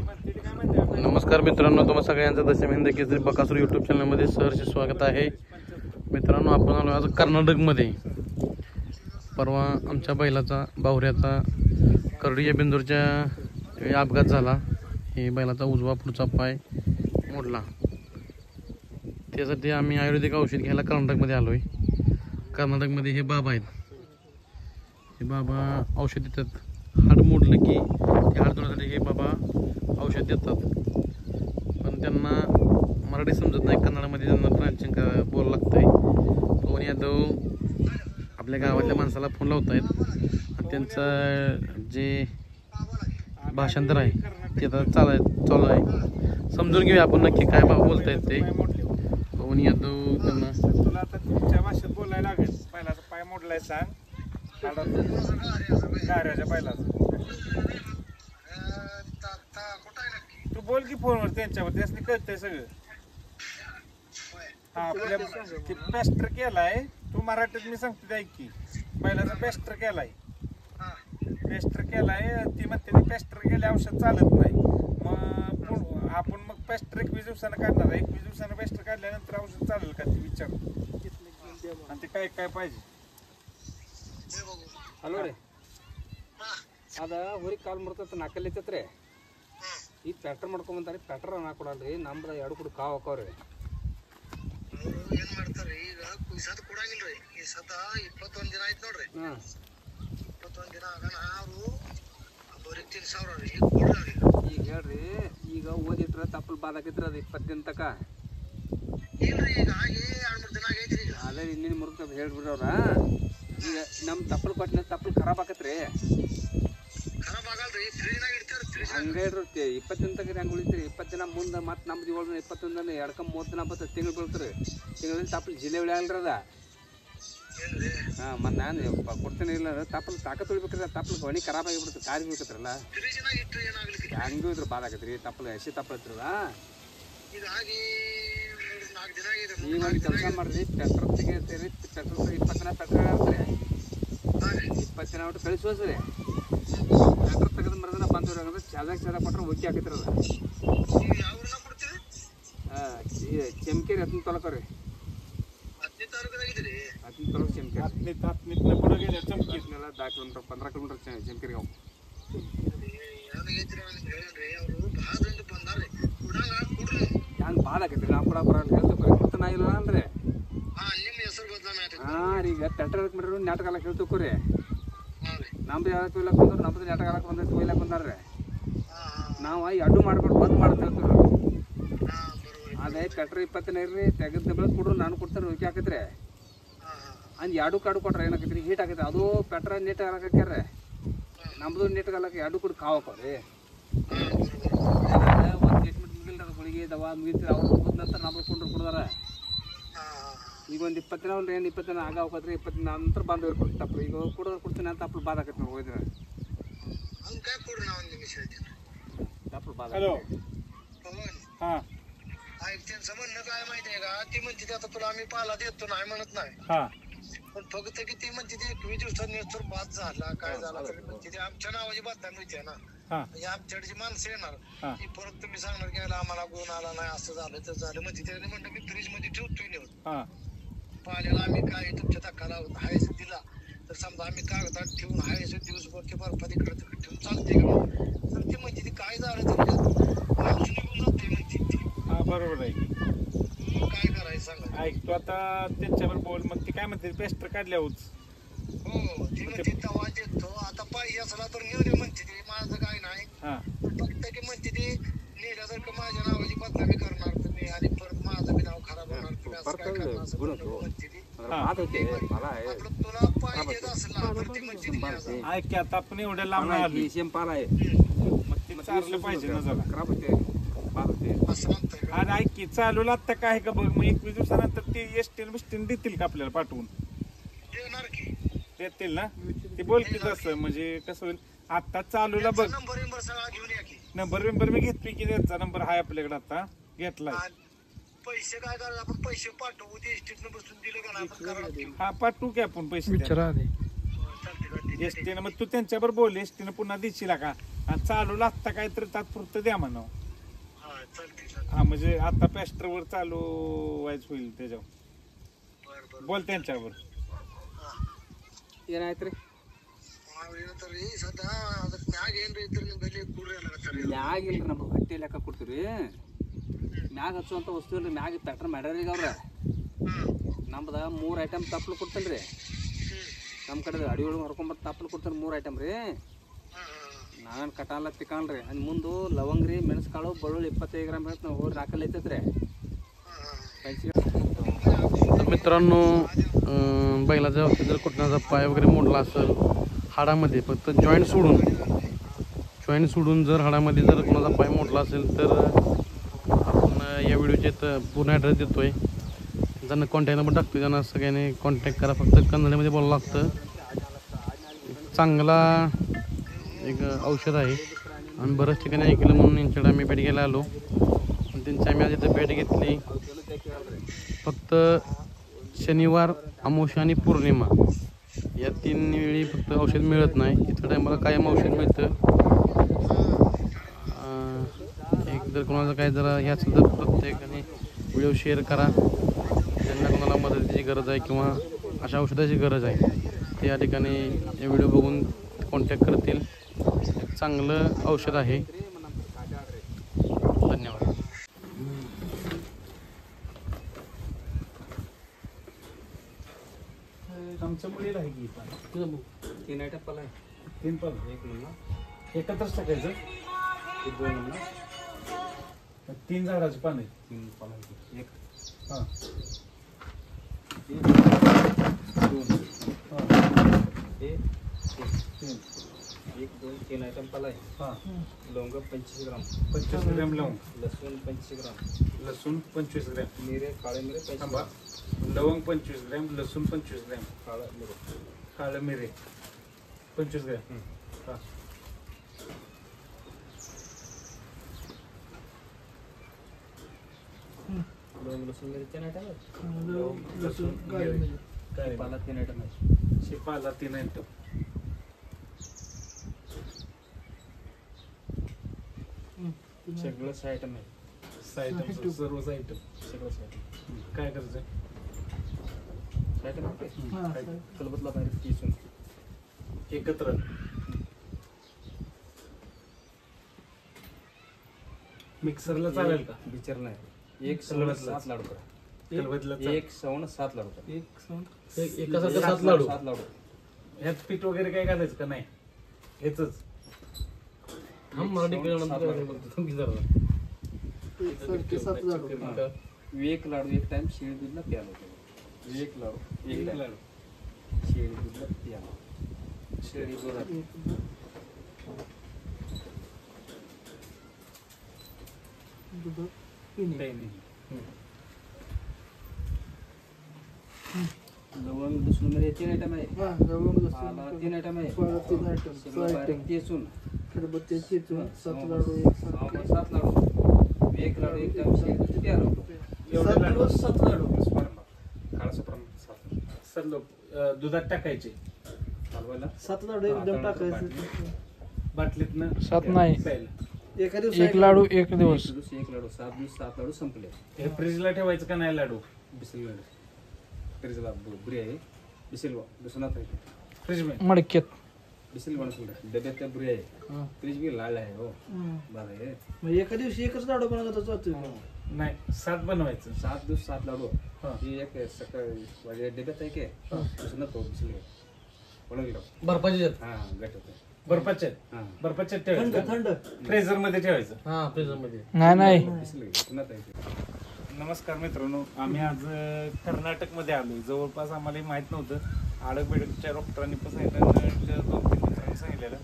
नमस्कार मित्रांनो, तुम्हा सगळ्यांचं दशम हिंद केसरी बकासूर यूट्यूब चॅनलमध्ये सहर्ष स्वागत आहे. मित्रांनो, आपण आलो आज कर्नाटकमध्ये. परवा आमच्या बैलाचा बावऱ्याचा करडी या बिंदूरच्या अपघात झाला. हे बैलाचा उजवा पुढचा पाय मोडला. त्यासाठी आम्ही आयुर्वेदिक औषध घ्यायला कर्नाटकमध्ये आलो आहे. कर्नाटकमध्ये हे बाबा आहेत. हे बाबा औषध देतात. हाड मोडलं की ते हाड जोडण्यासाठी हे बाबा औषध देतात. पण त्यांना मराठी समजत नाही, कन्नडमध्ये त्यांना ट्रान्सलेशन बोलावं लागतं आहे. पवन यादव आपल्या गावातल्या माणसाला फोन लावत आहेत आणि त्यांचं जे भाषांतर आहे ते आता चालू आहे. समजून घेऊया आपण नक्की काय बाबा बोलत आहेत ते. पवन यादव त्यांना तुला आता तुमच्या भाषेत बोलायला लागेल. पहिलाचा पाय मोडलाय सांग. गाऱ्याच्या पायलाचा तू बोल की फोनवर त्यांच्यावर, त्यासनी कळतंय सगळं. हा, आपल्या पेस्टर केलाय तू मराठीत, मी सांगतो ते ऐक की. पहिल्याचा पेस्टर केलाय ती म्हणते ते पेस्टर केले औषध चालत नाही. मग आपण मग पेस्टर 21 दिवसानं काढणार आहे. 21 दिवसानं पेस्टर काढल्यानंतर औषध चालेल का ते विचार. आणि ते काय काय पाहिजे. ಹಲೋ ರೀ, ಅದ ಹೊರಗೆ ಕಾಲ್ ಮಾಡ್ತೈತೆ ನಾಲ್ಕಲ್ಲೈತೈತ್ರಿ. ಈಗ ಪ್ಯಾಟ್ರ್ ಮಾಡ್ಕೊಂಬಂತಾರಿ. ಪ್ಯಾಟ್ರ್ ಹಾಕೊಡಲ್ರಿ, ನಮ್ದು ಎರಡು ಕೂಡ ಕಾವು ಹಾಕವ್ರಿ. ಏನ್ ಮಾಡ್ತಾರ್ರಿ ಈಗ ಸತ ಕೊಡಂಗಿಲ್ರಿ. ಈ ಸತ 21 ದಿನ ಆಯ್ತು ನೋಡ್ರಿ. 21 ದಿನ ಆಗನ ಅವರು ಅವ್ರಿಗೆ 3000 ರೀ ಕೊಡ್ರಿ. ಈಗ ಹೇಳ್ರಿ, ಈಗ ಓದಿಟ್ರ ತಪ್ಪಲ್ ಬಾದಾಕೈತ್ರಿ. ಅದು 20 ದಿನ ತಕ ಇಲ್ರಿ. ಈಗ ಆಗಿ 2-3 ದಿನ ಆಗೈತ್ರಿ. ಈಗ ಅದೇ ಇನ್ನೇನು ಮುರುಗ್ತದ ಹೇಳ್ಬಿಡ್ರಿ ಅವ್ರ. ಈಗ ನಮ್ಮ ತಪ್ಪಲ್ ಕೊಟ್ಟಿನ ತಪ್ಪಲ್ ಖರಾಬ್ ಆಕತ್ರಿ. ಖರಾಬ್ ಆಗಲ್ರಿ, ಫ್ರೀನಾಗ ಇಡ್ತಾರ. ಹಂಗೆ ಹೇಳ್ರಿ, 20 ದಿನ ತಗ ಹೆಂಗೆ ಉಳಿತೀರಿ? 20 ದಿನ ಮುಂದೆ ಮತ್ತೆ ನಮ್ದು 7 ದಿನ 21 ದಿನ 2-30 ದಿನ ಬರ್ತದೆ. ತಿಂಗಳು ಬೀಳ್ತಾರೆ. ತಿಂಗಳಲ್ಲಿ ತಪ್ಪಲ್ ಜಿಲ್ಲೆ ಉಳಿಯಲ್ರಿ ಅದ. ಹಾಂ, ಮತ್ತು ನಾನು ಕೊಡ್ತೇನೆ. ಇಲ್ಲ ತಪ್ಪಲ್ ತಾಕತ್ ಉಳಿಬೇಕ್ರಿ. ತಪ್ಪಲ್ ಹೊಣಿ ಖರಾಬ್ ಆಗಿಬಿಡ್ತದೆ. ಕಾರಿಗೆ ಹೋಗ್ತತ್ರಲ್ಲ, ಹಂಗೂ ಇದ್ರ ಬಾದ ಆಕತ್ರಿ. ತಪ್ಪಲ್ ಹಸಿ ತಪ್ಪಲ್ ಹತ್ರಲ್ಲ. ಈಗ ಆಗಿ 4 ದಿನ ಆಗಿದೆ. ಈಗ ಒಂದು ಕೆಲಸ ಮಾಡ್ರಿ, ಪೆಟ್ರೋಲ್ ತೆಗಿತೀರಿ. ಪೆಟ್ರೋಲ್ 20 ದಿನ ಪೆಟ್ರೋಲ್ ಆಗುತ್ತೆ. 20 ದಿನ ಒಟ್ಟು ಕಳಿಸೋಸ್ರಿ. ಪೆಟ್ರೋಲ್ ತೆಗೆದು ಮರದನ ಬಂದವ್ರು ಅಂದ್ರೆ ಚಾದಾಗ ಕೊಟ್ರೆ ಒಕ್ಕಿ ಹಾಕೈತ್ರಿ ಅದು. ಯಾವ್ರನ್ನ ಕೊಡ್ತೀರಿ? ಚೆಮ್ಕೇರಿ 10 ತೊಲಕವ್ರಿ. 10ನೇ ತಾರೀಕಿನಾಗಿದ್ರಿ. 10 ತೊಲಕ ಚೆಮ್ಕೇರಿ. 10 ಕೂಡ ಗೆಲ್ಲ ಚಮಕಿದ್ನೆಲ್ಲ 10 ಕಿಲೋಮೀಟರ್ 15 ಕಿಲೋಮೀಟರ್ ಚೆಮ್ಕೇರಿ ಅವು. ಏನಾಗೈತ್ರಿ ಅವ್ನಿಗೆ ಹೇಳ್ರಿ. ಅವರು ಭಾಳದಿಂದ ಬಂದಾರ್ರಿ. ಕುಡಂಗ ಕೊಡ್ರಿ. ಹಂಗೆ ಬಾದ ಆಕೈತ್ರಿ. ನಾವು ಕೂಡ ಬರೋಲ್ಲ ಹೇಳ್ತಕ್ರಿ. ಕೊಡ್ತ ನಾ ಇಲ್ಲ ಅಂದ್ರೆ ನಿಮ್ಮ ಹೆಸರು ಬದಲಾವಣೆ. ಹಾಂ, ಈಗ ಪೆಟ್ರೋಲ್ ಮಾಡ್ರಿ. ನಾಟಕ ಎಲ್ಲ ಹೇಳ್ತಕ್ರಿ. ಹಾಂ ರೀ. ನಮ್ದು ಯಾಕೆ ಒಯ್ಲಕ್ಕೆ ಬಂದ್ರು, ನಮ್ದು ನಾಟಕ ಹಾಕಿ ಬಂದೈತಿ ಒಯ್ಲಕ್ಕೆ ಬಂದಾರ್ರಿ. ನಾವು ಅಡ್ಡು ಮಾಡ್ಕೊಂಡು ಬಂದ್ ಮಾಡ್ತಾ ಇರ್ತೀವಿ. ಅದೇ ಪೆಟ್ರೋಲ್ 20 ದಿನ ಇರ್ರಿ, ತೆಗೆದು ಬೆಳೆದು ಕೊಡ್ರು. ನಾನು ಕೊಡ್ತೇನೆ, ಉಕ್ಕಿ ಹಾಕಿದ್ರಿ. ಅಂದ್ 2 ಕಾಡು ಕೊಟ್ರೆ ಏನಾಕೈತ್ರಿ, ಹೀಟ್ ಆಗೈತೆ. ಅದು ಪೆಟ್ರೋಲ್ ನೀಟಾಗಿ ಹಾಕ್ಯಾರ್ರಿ. ನಮ್ದು ನೀಟಾಗಿ ಹಾಕಿ 2 ಕೂಡ ಕಾವು ಹಾಕೋರಿ. ಒಂದು ಟ್ರೀಟ್ಮೆಂಟ್ ಮುಗಿಲ್ರಿ. ಅದು ಗುಳಿಗೆ ದವಾ ಮುಗಿತೀರಿ. ಅವ್ರು ಹೋದ ನಂತರ ನಮ್ಗೆ ಕೊಂಡ್ರು ಕೊಡ್ದಾರ. ಈಗ ಒಂದು 20 ದಿನ ಒಂದು ಏನು 20 ದಿನ ಆಗ ಹೋಗೋದ್ರಿ. 20 ದಿನ ನಂತರ ಬಂದು ಇರ್ಕೊಡ್ತು ತಪ್ಪಲು. ಈಗ ಕೊಡ್ತೀನಿ ಅಂತ ತಪ್ಪಲು ಬಾದ ಆಕೈತಿ. ನಾವು ಹೋಗಿದ್ರೆ तपल बाजार. हॅलो. हां ऐकते समजणं काय माहिती आहे का. ती म्हणते आता तुला आम्ही पाला देतो नाही म्हणत नाही. हां, पण फक्त की ती म्हणते ते 21 दिवसात नेचर बाद झाला काय झाला तरी म्हणते ते आमच्या नावाची बातमी मिळते ना. म्हणजे आमच्याकडची माणसं येणार ती परत तुम्ही सांगणार की आम्हाला गुण आला नाही, असं झालं तर झालं. म्हणजे त्याने म्हणलं मी फ्रीज मध्ये ठेवतोय नेऊन. पाल्याला आम्ही काय तुमच्या धक्काला हायस दिला तर समजा आम्ही कागदात ठेवून हायस दिवसभर ते बर्फात इकडे तिकडे ठेवून चालते का. तर ती म्हणते ती काय झालं तर माणूस निघून जाते म्हणते ती. हां, बरोबर आहे. काय करायचं सांगा. ऐक तू आता त्यांच्यावर बोल. मग ती काय म्हणते पेस्टर काढल्यावर. हो, ती म्हणते तवा देतो. आता पाहिजे असला तर नेऊ दे म्हणते ती. माझं काय नाही. फक्त की म्हणते ती नेल्यासारखं माझ्या नावाची बदनामी करणार तुम्ही आणि परत माझं बी नाव खराब होणार तुम्ही. असं काय करणार असं म्हणते ती. आपलं तुला पाहिजे असला तर ती म्हणते ती. ऐक की आता आपण एवढ्या लांब आलो. पाला आहे. मग ते चाललं पाहिजे ना जरा. खराब होते. असं म्हणतंय का. आणि ऐक की चालवलं आता काय का बघ. मग 21 दिवसानंतर ते एसटीन बिस्टीन देतील का आपल्याला पाठवून. देणार की देतील ना. ते बोल की तसं म्हणजे कसं होईल. आता चालूला बघ. नंबर सगळा घेऊन या की. नंबर मी घेतोय की. त्यांचा नंबर आहे आपल्याकडे आता घेतलाय. पैसे काय करायचं आपण. पैसे पाठवू ते एसटीतनं बसून दिलं का नाही आपण करायला देऊ. हा, पाठवू की आपण पैसे विचारा आधी. चालते. एसटीनं. मग तू त्यांच्यावर बोल. एसटीनं पुन्हा देशील का. आणि चालू लागता काहीतरी तात्पुरतं द्या म्हणा. हा चालते हा म्हणजे आता पेस्टरवर चालू व्हायच होईल त्याच्यावर. बरं बोल त्यांच्यावर. ಏನಾಯ್ತು ರೀ ಸದಾ ಅದಕ್ಕೆ ಮ್ಯಾಗ ಏನ್ರಿ ಇದ್ರ ನಿಮ್ ಬೆಲೆ ಕೂಡ್ರಿ ಅನ್ನಕತ್ತಾರ. ಮ್ಯಾಗ ಇಲ್ರಿ ನಮ್ಗೆ ಹೊಟ್ಟೆ ಲೆಕ್ಕ ಕೊಡ್ತೀವಿ ಮ್ಯಾಗ ಹಚ್ಚುವಂಥ ವಸ್ತು ಇಲ್ರಿ ಮ್ಯಾಗ ಪ್ಯಾಟ್ರನ್ ಮಾಡ್ಯಾರ ಈಗ ಅವ್ರ ನಮ್ದು 3 ಐಟಮ್ ತಪ್ಪಲು ಕೊಡ್ತೇನೆ ರೀ ನಮ್ಮ ಕಡೆ ಅಡಿ ಒಳಗೆ ಹೊರ್ಕೊಂಬತ್ತು ತಪ್ಪಲು ಕೊಡ್ತಾರೆ 3 ಐಟಮ್ ರೀ ನಾವೇನು ಕಟಾಲ ತಿಕ್ಕಣ್ರಿ ಅದು ಮುಂದೆ ಲವಂಗ ರೀ ಮೆಣಸ್ಕಾಳು ಬೆಳ್ಳುಳ್ಳಿ 25 ಗ್ರಾಮ್ ಹೇಳ್ತು ನಾವು ಹೋಗಿ ರಾಕಲ್ಲಿ ಐತೈತ್ರಿ तर मित्रांनो बैलाच्या बाबतीत जर कुठण्याचा पाय वगैरे मोडला असेल हाडामध्ये फक्त जॉईंट सोडून जर हाडामध्ये जर कोणाचा पाय मोडला असेल तर आपण या व्हिडिओचे पूर्ण ॲड्रेस देतो आहे त्यांना कॉन्टॅक्ट नंबर टाकतो त्यांना सगळ्यांनी कॉन्टॅक्ट करा. फक्त कन्नडमध्ये बोलावं लागतं. चांगला एक औषध आहे आणि बऱ्याच ठिकाणी ऐकलं म्हणून यांच्याकडे आम्ही भेट घ्यायला आलो. त्यांची आम्ही आज इथं भेट घेतली. फक्त शनिवार अमावस्या आणि पौर्णिमा या 3 वेळी फक्त औषध मिळत नाही. इथं टायमाला कायम औषध मिळतं. एक जर कोणाला काय जरा हे असेल तर प्रत्येकाने व्हिडिओ शेअर करा. ज्यांना कोणाला मदतीची गरज आहे किंवा अशा औषधाची गरज आहे ते या ठिकाणी हे व्हिडिओ बघून कॉन्टॅक्ट करतील. एक चांगलं औषध आहे. धन्यवाद. आमच्या मुलीला आहे की 3 ಐಟಮ್ ಪಲ್ಲ 3 पण एकत्रच टाकायचं. 2 ನಮ್ನ 3 झाडाची पानं आहेत. 3 ಪಲ್ಲ 1 हा 2 हा 1 2 3 ಐಟಮ್ ಪಲ್ಲ हा लवंग 25 ग्राम 25 ग्रॅम लवंग, लसूण 25 ग्राम लसूण 25 ग्रॅम, मिरे काळे मिरे 25 थांबा, ग्राम लवंग 25 ग्रॅम, लसूण 25 ग्रॅम, काळं मिरे काळं मिरे 25 ग्रॅम. हा लवंग लसूण मिरे 3 आयटम आहेत. लवंग लसूण मिरे काळे पाला 3 आयटम आहेत. शिपाला 3 आयटम. सगळं 6 आयटम आहे. आयटम सर्वच आयटम. सगळं 6 आयटम काय करायचं? 6 आयटम आहे. कलबतला बाहेर किसून एकत्र मिक्सरला चालेल का? विचार नाही. 1 सवण 7 लाडू करा. कलबतला 1 सवण 7 लाडू करा. एकासारखं 7 लाडू. 7 लाडू ह्यात पीठ वगैरे काय घालायचं का नाही? हेच हम मराठी लाडू 1 लाडू 1 टाइम शेळी दूधला प्यायला होतं. 1 लाडू 1 लाडू शेळी दूधला प्यायला. शेळी दूध लवंग लसूण मध्ये 3 आयटम आहे. पाला 3 आयटम आहे. किसून 7 लाडू 1 लाडू 1 टाइम शेळी दूध प्यायला होतं. काळाचं प्रमाण 7 सर दुधात टाकायचे हलवायला 7 लाडू एकदम टाकायचं. बाटलीतनं 7 नाही. प्यायला. एका दिवशी 1 लाडू 1 दिवस. 1 लाडू 7 दिवस 7 लाडू संपले. हे फ्रीजला ठेवायचं का नाही लाडू? बिसिल फ्रीजला बुरी आहे. बिसिल दुसऱ्यात आहे. फ्रीज मध्ये मडक्यात बिसिल बनवलं डब्यात त्या बुरी आहे. फ्रीज बी लाल आहे हो. बरं आहे. मग एका दिवशी एकच लाडू बनवत जातो. नाही 7 बनवायचं. 7 दिवस 7 लाडू. हा. ही एक सकाळी माझ्या डब्यात आहे की दुसऱ्यात तो बिसिल बनवलं. बर्फाची जात. हा गट होतं. बर्फाच्या हा बर्फाच्या थंड ठेवायचं. थंड फ्रीजर मध्ये ठेवायचं. हा फ्रीजरमध्ये. नाही बिसिल दुसऱ्यात आहे. नमस्कार मित्रांनो, आम्ही आज कर्नाटकमध्ये आलोय. जवळपास आम्हाला माहित नव्हतं. आडकबेडकच्या डॉक्टरांनी पण सांगितलं, 2-3 मित्रांनी सांगितलेलं.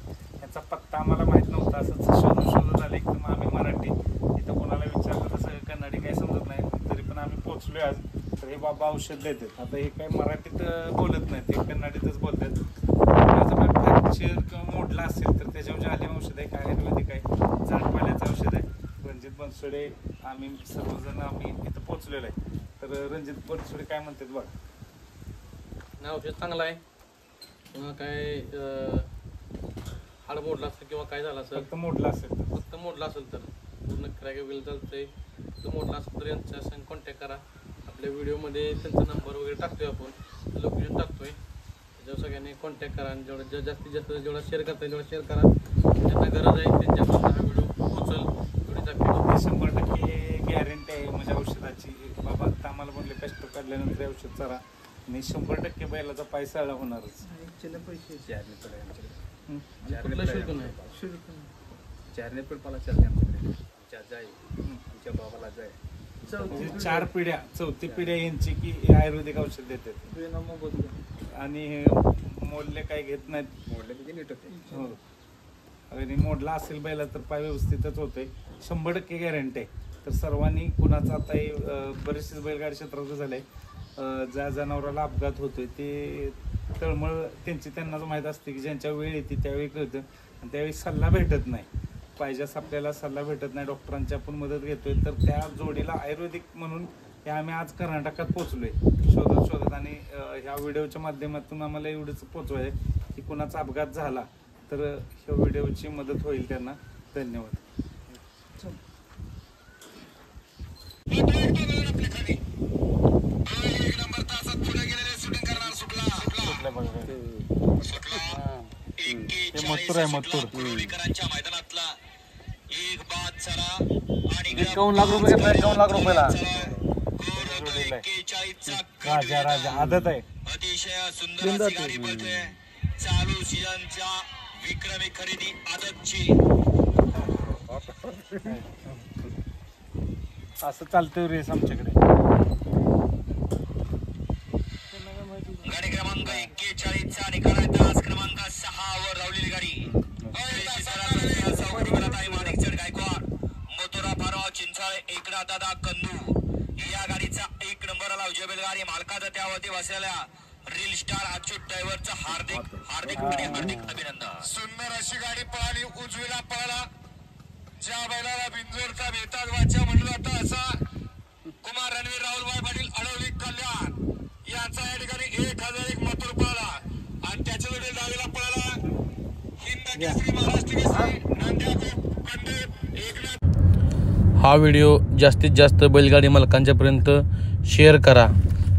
याचा पत्ता आम्हाला माहित नव्हता. असंच शोधून आले. एकदम आम्ही मराठी इथं कोणाला विचारलं तसं कन्नडी काही समजत नाही. तरी पण आम्ही पोहोचलोय आज. तर हे बाबा औषध देतात. आता हे काही मराठीत बोलत नाहीत, ते कन्नडीतच बोलतात. फ्रॅक्चर किंवा मोडला असेल तर त्याच्यावर जालिम औषध आहे. काय आयुर्वेदिक आहे, जाडपाल्याचं औषध आहे. रणजित बनसोडे आम्ही सर्वजण आम्ही इथं पोहोचलेलो आहे. तर रणजित बनसोडे काय म्हणतात बघा. नाही औषध चांगलं आहे. किंवा काय हाड मोडला असेल किंवा काय झालं असेल, फक्त मोडला असेल तर. फक्त मोडला असेल तर पूर्ण क्रॅक वगैरे चालतंय, फक्त मोडला असेल तर यांच्या संग कॉन्टॅक्ट करा. आपल्या व्हिडिओमध्ये त्यांचा नंबर वगैरे टाकतोय, आपण लोकेशन टाकतोय, त्याच्यावर सगळ्यांनी कॉन्टॅक्ट करा आणि जास्तीत जास्त जेवढा शेअर करता येईल तेवढा शेअर करा. ज्यांना गरज आहे त्यांच्यापर्यंत हा व्हिडिओ पोहोचल एवढीच आपली 100% गॅरंटी आहे म्हणजे औषधाची. बाबा आता आम्हाला म्हणले कष्ट काढल्यानंतर औषध चारा आणि 100% बैलाचा पैसा होणारच. कुठला शुल्क नाही. म्हणजे 4 पिढ्या, 4थी पिढ्या यांची की आयुर्वेदिक औषध देतात आणि मोडले काही घेत नाहीत. हो. आणि मोडला असेल बैला तर पाय व्यवस्थितच होते. 100% गॅरंटी आहे. तर सर्वांनी कुणाचा आता बरेचसे बैलगाडी क्षेत्रात झालंय, ज्या जनावराला अपघात होतोय ते तळमळ त्यांची त्यांनाच माहीत असते की ज्यांच्या वेळ येते त्यावेळी कळतं आणि त्यावेळी सल्ला भेटत नाही. पाहिजे आपल्याला सल्ला भेटत नाही, डॉक्टरांची आपण मदत घेतोय. तर त्या जोडीला आयुर्वेदिक म्हणून हे आम्ही आज कर्नाटकात पोहोचलोय शोधत आणि ह्या व्हिडिओच्या माध्यमातून आम्हाला एवढंच पोहोचवाय की कुणाचा अपघात झाला तर ह्या व्हिडिओची मदत होईल त्यांना. धन्यवाद. मथुर आहे मथुर. 51 लाख रुपये घेतला, 51 लाख रुपयाला. राजा राजा आदत आहे. अतिशय सुंदर अशी गाडी पळते. चालू सीझनच्या विक्रमी खरेदी आदतची. असं चालतं रेस आमच्याकडे. गाडी क्रमांक 41 चा निकाल आहे. तास क्रमांक 6 वर धावलेली गाडी. माणिकचड गायकवाड, मथुरा फाराव, चिंचाळे, एकनाथ दादा कंदू या गाडीचा 1 नंबरला उजव्या बैलगाडी मालकाचा त्यावरती बसलेल्या रील स्टार अच्युत ड्रायव्हरचं हार्दिक अभिनंदन. सुंदर अशी गाडी पळाली, उजवीला पळाला. ज्या बैलाला बिंजोरचा बेताज वाचा म्हणलं जातं असा कुमार रणवीर राहुलभाई पाटील अडवली कल्याण याचा या ठिकाणी 1001 मथुर पळाला आणि त्याच्या जोडी डावीला पळाला हिंद केसरी, महाराष्ट्र केसरी, नांद्या पंडित एकनाथ. हा व्हिडिओ जास्तीत जास्त बैलगाडी मालकांच्यापर्यंत शेअर करा.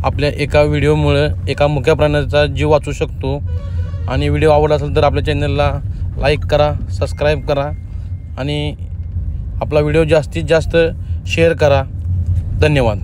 आपल्या एका व्हिडिओमुळं एका मुक्या प्राण्याचा जीव वाचू शकतो. आणि व्हिडिओ आवडला असेल तर आपल्या चॅनलला लाईक करा, सबस्क्राईब करा आणि आपला व्हिडिओ जास्तीत जास्त शेअर करा. धन्यवाद.